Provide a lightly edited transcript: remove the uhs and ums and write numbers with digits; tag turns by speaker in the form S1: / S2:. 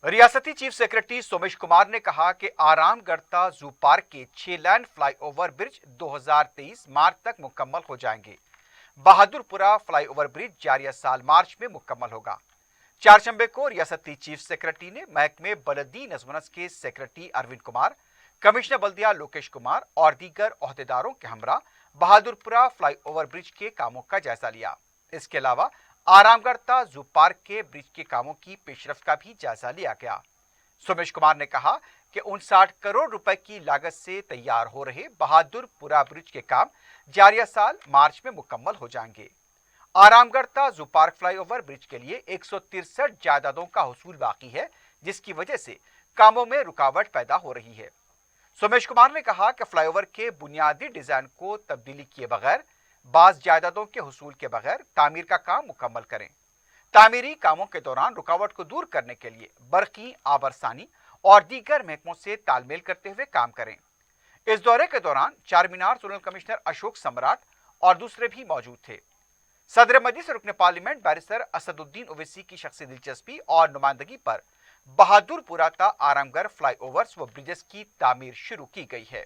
S1: रियासती chief secretary Somesh Kumar ने कहा कि आरामगढ़ जू पार्क के 6 लेन फ्लाईओवर ब्रिज 2023 मार्च तक मुकम्मल हो जाएंगे। बहादुरपुरा फ्लाईओवर ब्रिज जारिया साल मार्च में मुकम्मल होगा। चारशंबे को रियासती चीफ सेक्रेटरी ने महकमे बलदी नजमनस के सेक्रेटरी अरविंद कुमार, कमिश्नर बल्दिया लोकेश कुमार और दीगर ओहदेदारों के हमरा बहादुरपुरा फ्लाईओवर ब्रिज के कामों का जायजा लिया। इसके अलावा आरामगढ़ जू पार्क के ब्रिज के कामों की पेशरफ्त का भी जायजा लिया गया। सोमेश कुमार ने कहा कि 59 करोड़ रुपए की लागत से तैयार हो रहे बहादुरपुरा ब्रिज के काम जारिया साल मार्च में मुकम्मल हो जाएंगे। Aramghar zoo park flyover bridge के लिए 163 जायदादों का हुसूल बाकी है, जिसकी वजह से कामों में रुकावट पैदा हो रही है। सोमेश कुमार ने कहा कि फ्लाईओवर के बुनियादी डिजाइन को तब्दीली किए बगैर बाज जायदादों के हुसूल के बगैर तामीर का काम मुकम्मल करें। तामीरी कामों के दौरान रुकावट को दूर करने के लिए बरकी, आबरसानी और दीगर महकमों से तालमेल करते हुए काम करें। इस दौरे के दौरान चारमीनार जोनल कमिश्नर अशोक सम्राट और दूसरे भी मौजूद थे। सदर मजलिस रुकन पार्लियामेंट बैरिस्टर असदुद्दीन ओवैसी की शख्सी दिलचस्पी और नुमाइंदगी पर बहादुरपुरा आरामगढ़ फ्लाईओवर्स व ब्रिजेस की तामीर शुरू की गई है।